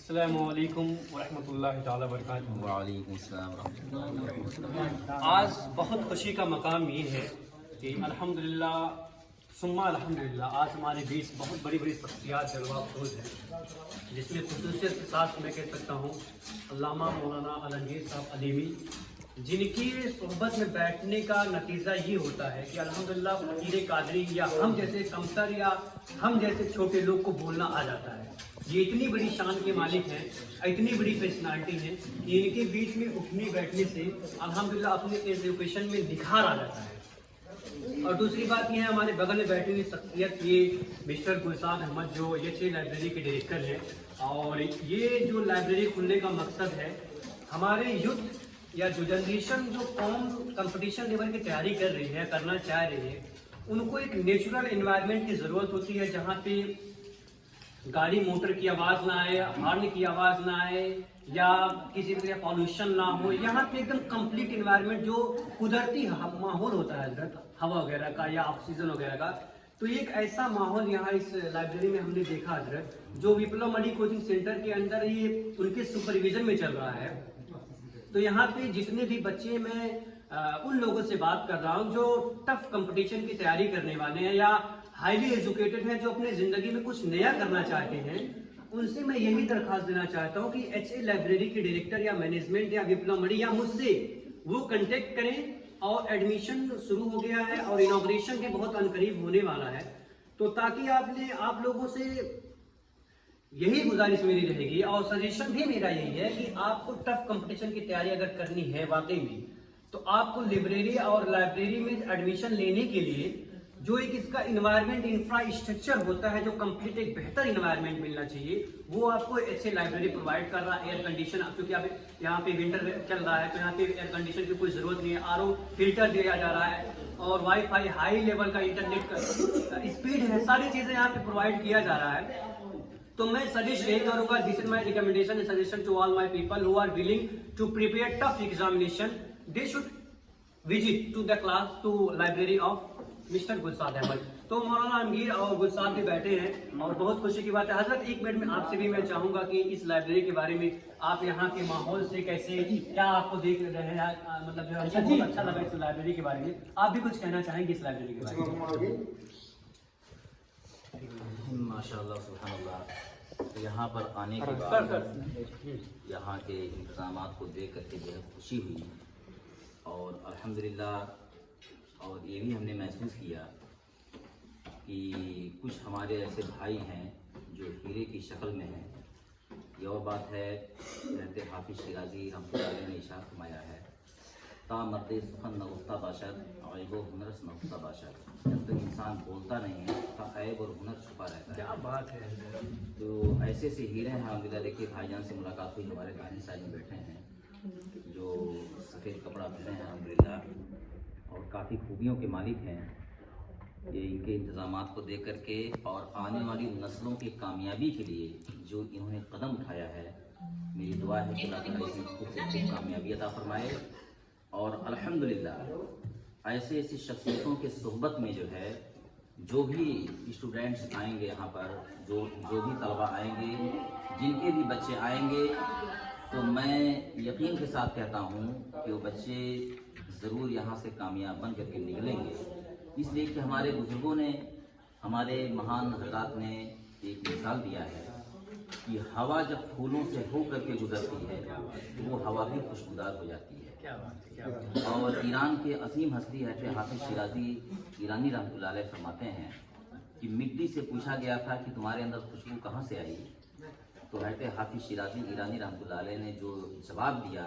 अस्सलामुअलैकुम वरहमतुल्लाहि ताला वबरकातुहू। वालेकुम अस्सलाम रहमतुल्लाहि वबरकातुहू। आज बहुत खुशी का मकाम ये है कि अल्हम्दुलिल्लाह सुम्मा अल्हम्दुलिल्लाह आज हमारे बीच बहुत बड़ी बड़ी शख्सियात जलवा अफरोज है, जिसमें खुसूसियत के साथ मैं कह सकता हूँ अल्लामा मौलाना आलमगीर साहब अलीमी, जिनकी सोहबत में बैठने का नतीजा ये होता है कि अल्हम्दुलिल्लाह फकीर कादरी या हम जैसे कमतर या हम जैसे छोटे लोग को बोलना आ जाता है। ये इतनी बड़ी शान के मालिक हैं, इतनी बड़ी पर्सनालिटी हैं कि इनके बीच में उठने बैठने से अल्हम्दुलिल्लाह अपने एजुकेशन में निखार आ जाता है। और दूसरी बात ये है, हमारे बगल में बैठी हुई शख्सियत ये मिस्टर गुलसाद अहमद जो एचए लाइब्रेरी के डायरेक्टर हैं, और ये जो लाइब्रेरी खुलने का मकसद है हमारे यूथ या जो जनरेशन जो कौम कंपटीशन लेवल की तैयारी कर रही है, करना चाह रही है, उनको एक नेचुरल एनवायरनमेंट की ज़रूरत होती है जहाँ पे गाड़ी मोटर की आवाज़ ना आए, हॉर्न की आवाज़ ना आए या किसी तरह का पॉल्यूशन ना हो। यहाँ पे एकदम कंप्लीट एनवायरनमेंट जो कुदरती माहौल होता है हवा वगैरह का या ऑक्सीजन वगैरह का, तो एक ऐसा माहौल यहाँ इस लाइब्रेरी में हमने देखा हजरत, जो विप्लव मणि कोचिंग सेंटर के अंदर ये उनके सुपरविजन में चल रहा है। तो यहाँ पे जितने भी बच्चे, मैं उन लोगों से बात कर रहा हूँ जो टफ कंपटीशन की तैयारी करने वाले हैं या हाईली एजुकेटेड हैं, जो अपने जिंदगी में कुछ नया करना चाहते हैं, उनसे मैं यही दरखास्त देना चाहता हूँ कि एचए लाइब्रेरी के डायरेक्टर या मैनेजमेंट या विप्लव मणि या मुझसे वो कांटेक्ट करें। और एडमिशन शुरू हो गया है और इनॉग्रेशन के बहुत अनकरीब होने वाला है, तो ताकि आप लोगों से यही गुजारिश मेरी रहेगी और सजेशन भी मेरा यही है कि आपको टफ कंपटीशन की तैयारी अगर करनी है वाकई में, तो आपको लाइब्रेरी और लाइब्रेरी में एडमिशन लेने के लिए जो एक इसका इन्वायरमेंट इंफ्रास्ट्रक्चर होता है, जो कंप्लीट एक बेहतर इन्वायरमेंट मिलना चाहिए, वो आपको ऐसे लाइब्रेरी प्रोवाइड कर रहा है। एयर कंडीशन, क्योंकि अब यहाँ पे विंटर चल रहा है तो यहाँ पे एयर कंडीशन की कोई ज़रूरत नहीं है, आरओ फिल्टर दिया जा रहा है और वाईफाई हाई लेवल का इंटरनेट का स्पीड है, सारी चीज़ें यहाँ पे प्रोवाइड किया जा रहा है। तो मैं सजेस्ट यही करूंगा, this is my recommendation and suggestion to all my people who are willing to prepare tough examination, they should visit to the class to library of mister Gulshad Ahmad. तो मौलाना आलमगीर और गुलसाद भी बैठे हैं और बहुत खुशी की बात है। हजरत एक मिनट में आपसे भी मैं चाहूंगा कि इस लाइब्रेरी के बारे में, आप यहाँ के माहौल से कैसे, क्या आपको देख रहे हैं, मतलब जो हमको बहुत अच्छा लगा इस लाइब्रेरी के बारे में, आप भी कुछ कहना चाहेंगे इस लाइब्रेरी के बारे में? माशाअल्लाह सुभानअल्लाह, यहाँ पर आने के बाद यहाँ के इंतज़ामात को देख करके जो है खुशी हुई और अल्हम्दुलिल्लाह, और ये भी हमने महसूस किया कि कुछ हमारे ऐसे भाई हैं जो हीरे की शक्ल में हैं। ये और बात है, रहते हाफिज शिराजी रहमतुल्लाह ने इशारा फरमाया है, ता मर्द सुखन न उफ्ता बाशद ऐब व हुनर न उफ्ता बाशद। जब तक इंसान बोलता नहीं है उसका ऐब और हुनर छुपा रहता है। क्या बात है। तो ऐसे ऐसे हीरे हैं अलविदा। देखिए भाईजान से मुलाकात हुई, हमारे गांधी साइड में बैठे हैं जो सफ़ेद कपड़ा पहने हैं अल्हम्दुलिल्लाह और काफ़ी खूबियों के मालिक हैं। ये इनके इंतज़ामात को देख करके और आने वाली नस्लों की कामयाबी के लिए जो इन्होंने कदम उठाया है, मेरी दुआ है कि अल्लाह ताला इसमें खूब से खूब कामयाबी अता फरमाए। और अल्हम्दुलिल्लाह ऐसे ऐसी शख्सियतों के सोहबत में जो है, जो भी स्टूडेंट्स आएंगे यहाँ पर, जो भी तलबा आएंगे, जिनके भी बच्चे आएंगे, तो मैं यकीन के साथ कहता हूँ कि वो बच्चे ज़रूर यहाँ से कामयाब बन करके निकलेंगे। इसलिए कि हमारे बुज़ुर्गों ने, हमारे महान हज़रात ने एक मिसाल दिया है कि हवा जब फूलों से हो करके गुजरती है तो वो हवा भी खुशबूदार हो जाती है। क्या बात है, क्या बात है। और ईरान के असीम हस्ती रहते हाफिज शिराजी ईरानी रहमतुल्लाह अलैह फरमाते हैं कि मिट्टी से पूछा गया था कि तुम्हारे अंदर खुशबू कहाँ से आई, तो रहते हाफिज शिराजी ईरानी रहमतुल्लाह अलैह ने जो जवाब दिया,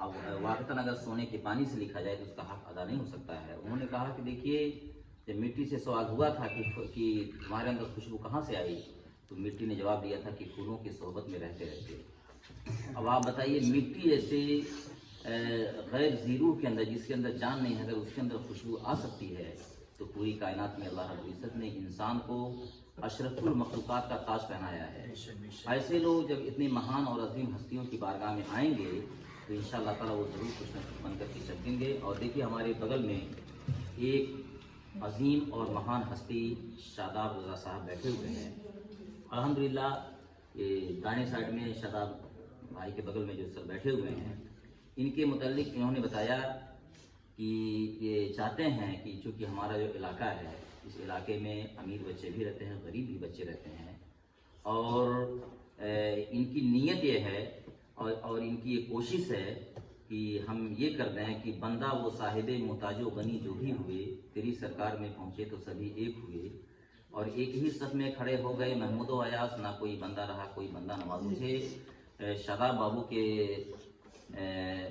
अब वाक़तन अगर सोने के पानी से लिखा जाए तो उसका हक अदा नहीं हो सकता है। उन्होंने कहा कि देखिए, जब मिट्टी से सवाल हुआ था कि तुम्हारे अंदर खुशबू कहाँ से आई, तो मिट्टी ने जवाब दिया था कि फूलों की सोहबत में रहते रहते। अब आप बताइए, मिट्टी ऐसे गैर ज़ीरू के अंदर, जिसके अंदर जान नहीं है, अगर उसके अंदर खुशबू आ सकती है, तो पूरी कायनात में अल्लाह रब्बुल इज़्ज़त ने इंसान को अशरफुल मखलूक़ात का ताज पहनाया है। ऐसे लोग जब इतने महान और अजीम हस्तियों की बारगाह में आएंगे तो इंशाअल्लाह ताला वो ज़रूर कुछ न कुछ बन करके चलेंगे। और देखिए, हमारे बगल में एक अजीम और महान हस्ती शादाब रज़ा साहब बैठे हुए हैं। अल्हम्दुलिल्लाह कि दाहिने साइड में शादाब भाई के बगल में जो सर बैठे हुए हैं, इनके मुतालिक इन्होंने बताया कि ये चाहते हैं कि चूँकि हमारा जो इलाका है, इस इलाके में अमीर बच्चे भी रहते हैं, गरीब भी बच्चे रहते हैं, और इनकी नीयत ये है और इनकी ये कोशिश है कि हम ये कर दें कि बंदा वो साहिब मोहताजो गनी जो भी हुए, तेरी सरकार में पहुँचे तो सभी एक हुए, और एक ही सफ में खड़े हो गए महमूद व अयास, ना कोई बंदा रहा कोई बंदा नवाज। मुझे शादाब बाबू के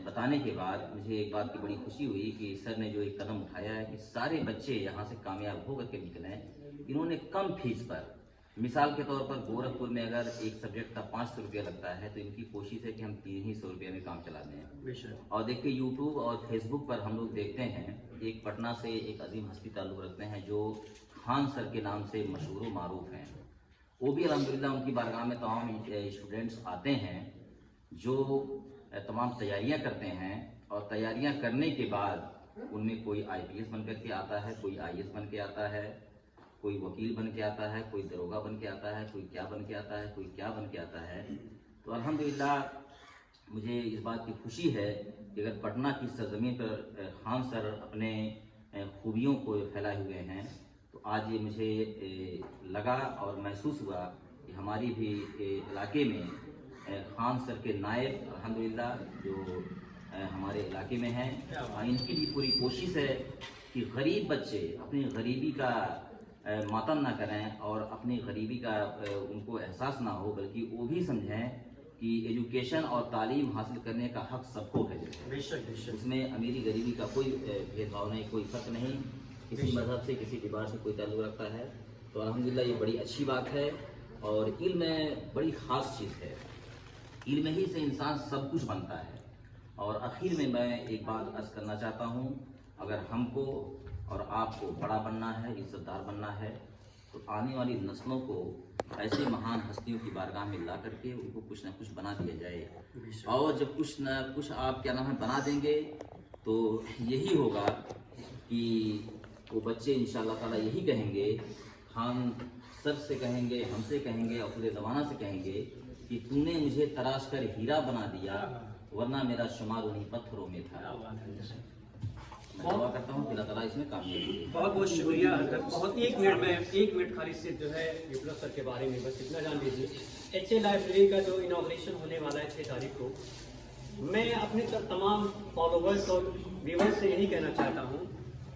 बताने के बाद मुझे एक बात की बड़ी खुशी हुई कि सर ने जो एक कदम उठाया है कि सारे बच्चे यहाँ से कामयाब होकर के निकलें। इन्होंने कम फीस पर, मिसाल के तौर पर गोरखपुर में अगर एक सब्जेक्ट का 500 रुपया लगता है तो इनकी कोशिश है कि हम 300 रुपये में काम चला दें। और देखिए यूट्यूब और फेसबुक पर हम लोग देखते हैं, एक पटना से एक अजीम हस्ती ताल्लुक़ रखते हैं जो खान सर के नाम से मशहूर मारूफ हैं। वो भी अल्हम्दुलिल्लाह उनकी बारगाह में तमाम स्टूडेंट्स आते हैं जो तमाम तैयारियां करते हैं, और तैयारियां करने के बाद उनमें कोई IPS बन कर के आता है, कोई IAS बन के आता है, कोई वकील बन के आता है, कोई दरोगा बन के आता है, कोई क्या बन के आता है, कोई क्या बन के आता है। तो अल्हम्दुलिल्लाह मुझे इस बात की खुशी है कि अगर पटना की सरजमीन पर खान सर अपने खूबियों को फैलाए हुए हैं, तो आज ये मुझे लगा और महसूस हुआ कि हमारी भी इलाके में खान सर के नायब अल्हम्दुलिल्लाह जो हमारे इलाके में हैं, इनकी भी पूरी कोशिश है कि गरीब बच्चे अपनी गरीबी का मातम ना करें और अपनी गरीबी का उनको एहसास ना हो, बल्कि वो भी समझें कि एजुकेशन और तालीम हासिल करने का हक सबको है। इसमें अमीरी गरीबी का कोई भेदभाव नहीं, कोई फ़र्क नहीं, किसी मजहब से किसी दीवार से कोई ताल्लुक़ रखता है। तो अल्हम्दुलिल्लाह ये बड़ी अच्छी बात है, और इल्म बड़ी ख़ास चीज़ है, इल्म ही से इंसान सब कुछ बनता है। और आखिर में मैं एक बात अर्ज़ करना चाहता हूँ, अगर हमको और आपको बड़ा बनना है, इज्जतदार बनना है, तो आने वाली नस्लों को ऐसे महान हस्तियों की बारगाह में ला करके उनको कुछ ना कुछ बना दिया जाए। और जब कुछ ना कुछ आप क्या नाम है बना देंगे, तो यही होगा कि वो बच्चे इंशाअल्लाह ताला यही कहेंगे, खान सर से कहेंगे, हमसे कहेंगे और पूरे ज़माना से कहेंगे कि तूने मुझे तराश कर हीरा बना दिया, वरना मेरा शुमार उन्हीं पत्थरों में था। मैं दुआ करता हूँ कि अल्लाह ताला इसमें कामयाबी। बहुत बहुत शुक्रिया हज़रत। बहुत एक मिनट खाली सिर्फ जो है विप्लव सर के बारे में बस इतना जान लीजिए। HA लाइब्रेरी का जो इनॉग्रेशन होने वाला है 6 तारीख को, मैं अपने तमाम फॉलोवर्स और व्यूवर्स से यही कहना चाहता हूँ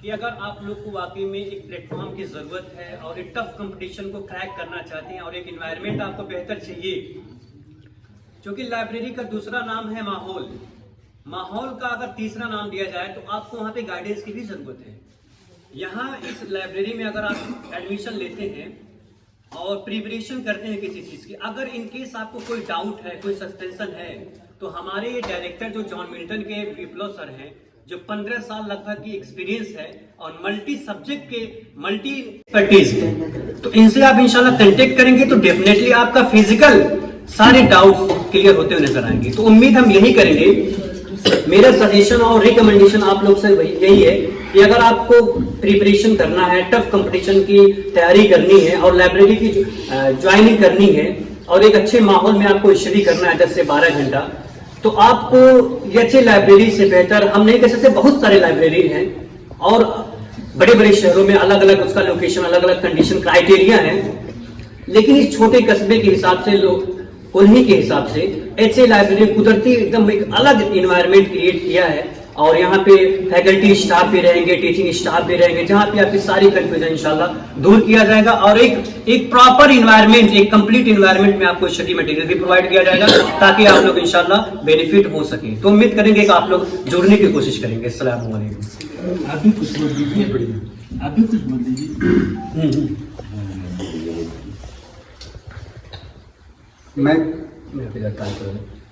कि अगर आप लोग को वाकई में एक प्लेटफॉर्म की ज़रूरत है और एक टफ कंपटीशन को क्रैक करना चाहते हैं और एक इन्वायरमेंट आपको बेहतर चाहिए, क्योंकि लाइब्रेरी का दूसरा नाम है माहौल, माहौल का अगर तीसरा नाम दिया जाए तो आपको वहाँ पे गाइडेंस की भी ज़रूरत है। यहाँ इस लाइब्रेरी में अगर आप एडमिशन लेते हैं और प्रिपरेशन करते हैं किसी चीज़ की, अगर इनकेस आपको कोई डाउट है, कोई सस्पेंशन है, तो हमारे ये डायरेक्टर जो जॉन मिल्टन के विप्लव सर हैं, जो 15 साल लगभग की एक्सपीरियंस है और मल्टी सब्जेक्ट के मल्टी एक्सपर्टीज है, तो इनसे आप इंशाल्लाह कांटेक्ट करेंगे तो डेफिनेटली आपका फिजिकल सारे डाउट्स क्लियर होते हुए नजर आएंगे। तो उम्मीद हम यही करेंगे, मेरा सजेशन और रिकमेंडेशन आप लोग से यही है कि अगर आपको प्रिपरेशन करना है, टफ कंपटीशन की तैयारी करनी है और लाइब्रेरी की ज्वाइनिंग करनी है और एक अच्छे माहौल में आपको स्टडी करना है 10 से 12 घंटा, तो आपको अच्छे लाइब्रेरी से बेहतर हम नहीं कह सकते, बहुत सारे लाइब्रेरी हैं और बड़े बड़े शहरों में अलग अलग उसका लोकेशन, अलग अलग कंडीशन क्राइटेरिया है, लेकिन इस छोटे कस्बे के हिसाब से लोग उन्हीं के हिसाब से HA लाइब्रेरी कुदरती एकदम एक अलग इन्वायरमेंट क्रिएट किया है। और यहाँ पे फैकल्टी स्टाफ भी रहेंगे, टीचिंग स्टाफ भी रहेंगे, जहाँ पे आपकी सारी कंफ्यूजन इंशाल्लाह दूर किया जाएगा और एक प्रॉपर इन्वायरमेंट, एक कंप्लीट इन्वायरमेंट में आपको स्टडी मटेरियल भी प्रोवाइड किया जाएगा ताकि आप लोग इंशाल्लाह बेनिफिट हो सके। तो उम्मीद करेंगे कि आप लोग जुड़ने की कोशिश करेंगे। अस्सलाम वालेकुम। आप भी कुछ बोल दीजिए, आप भी कुछ बोल दीजिए।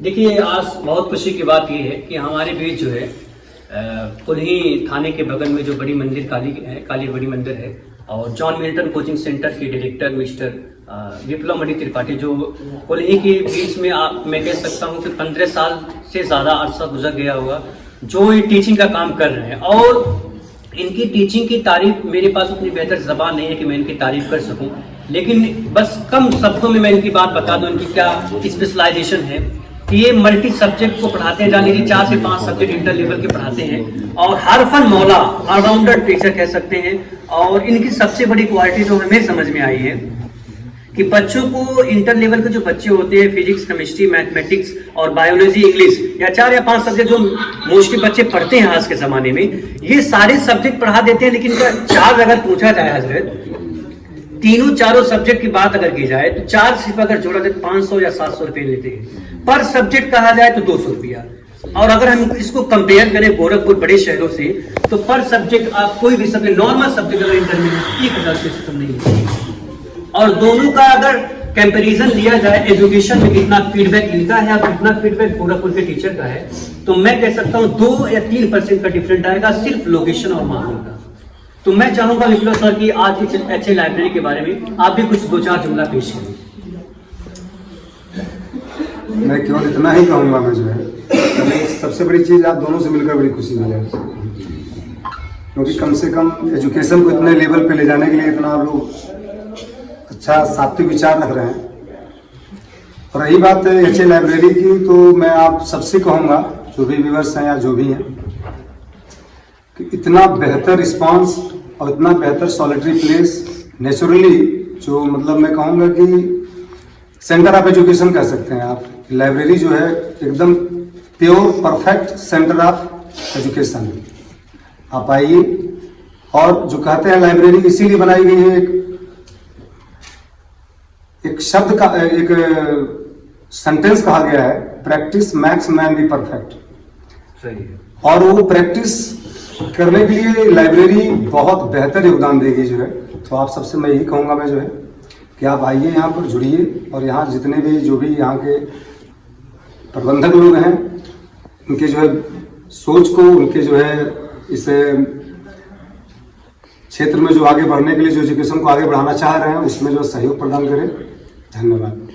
देखिए, आज बहुत खुशी की बात यह है कि हमारे बीच जो है कुल्ही थाने के बगल में जो बड़ी मंदिर काली बड़ी मंदिर है और जॉन मिल्टन कोचिंग सेंटर के डायरेक्टर मिस्टर विप्लव मणि त्रिपाठी, जो कुल्ही के बीच में मैं कह सकता हूं कि 15 साल से ज़्यादा अरसा गुजर गया होगा, जो ये टीचिंग का काम कर रहे हैं। और इनकी टीचिंग की तारीफ, मेरे पास उतनी बेहतर ज़बान नहीं है कि मैं इनकी तारीफ कर सकूं, लेकिन बस कम शब्दों में मैं इनकी बात बता दूं, इनकी क्या स्पेशलाइजेशन है कि ये मल्टी सब्जेक्ट को पढ़ाते हैं, जान लीजिए 4 से 5 सब्जेक्ट इंटर लेवल के पढ़ाते हैं और हरफन मौला ऑलराउंडर टीचर कह सकते हैं। और इनकी सबसे बड़ी क्वालिटी जो हमें समझ में आई है कि बच्चों को इंटर लेवल के जो बच्चे होते हैं फिजिक्स, केमिस्ट्री, मैथमेटिक्स और बायोलॉजी, इंग्लिश या 4 या 5 सब्जेक्ट जो मोस्टली बच्चे पढ़ते हैं आज के जमाने में, ये सारे सब्जेक्ट पढ़ा देते हैं। लेकिन इनका चार्ज अगर पूछा जाए हजरत, तीनों चारों सब्जेक्ट की बात अगर की जाए तो चार्ज सिर्फ अगर जोड़ा जाए 500 या 700 रुपए लेते हैं। पर सब्जेक्ट कहा जाए तो 200 रुपया। और अगर हम इसको कंपेयर करें गोरखपुर बड़े शहरों से, तो पर सब्जेक्ट आप कोई भी सब्जेक्ट, नॉर्मल सब्जेक्ट अगर इंटर में 1000 रुपये से कम नहीं है। और दोनों का अगर कंपैरिजन लिया जाए एजुकेशन में कितना फीडबैक इनका है और कितना फीडबैक गोरखपुर के टीचर का है, तो मैं कह सकता हूँ 2 या 3% का डिफरेंट आएगा सिर्फ लोकेशन और माहौल का। तो मैं चाहूंगा विप्लव सर कि आज इस अच्छे लाइब्रेरी के बारे में आप भी कुछ 2-4 जुमला पेश करें। मैं केवल इतना ही कहूँगा, मैं जो है सबसे बड़ी चीज़ आप दोनों से मिलकर बड़ी खुशी मिली, क्योंकि कम से कम एजुकेशन को इतने लेवल पे ले जाने के लिए इतना आप लोग अच्छा सात्विक विचार रख रहे हैं। और रही बात है अच्छे लाइब्रेरी की, तो मैं आप सबसे कहूँगा जो भी व्यूअर्स हैं या जो भी हैं कि इतना बेहतर रिस्पांस और इतना बेहतर सॉलिटरी प्लेस नेचुरली, जो मतलब मैं कहूँगा कि सेंटर ऑफ एजुकेशन कह सकते हैं आप। लाइब्रेरी जो है एकदम pure perfect centre of education. आप आइए, और जो कहते हैं लाइब्रेरी इसीलिए बनाई गई है, एक शब्द का एक सेंटेंस कहा गया है, practice max man be perfect. सही है। और वो प्रैक्टिस करने के लिए लाइब्रेरी बहुत बेहतर योगदान देगी जो है। तो आप सबसे मैं यही कहूँगा, मैं जो है कि आप आइए, यहाँ पर जुड़िए, और यहाँ जितने भी जो भी यहाँ के प्रबंधक लोग हैं, उनके जो है सोच को, उनके जो है इस क्षेत्र में जो आगे बढ़ने के लिए जो एजुकेशन को आगे बढ़ाना चाह रहे हैं, उसमें जो सहयोग प्रदान करें। धन्यवाद।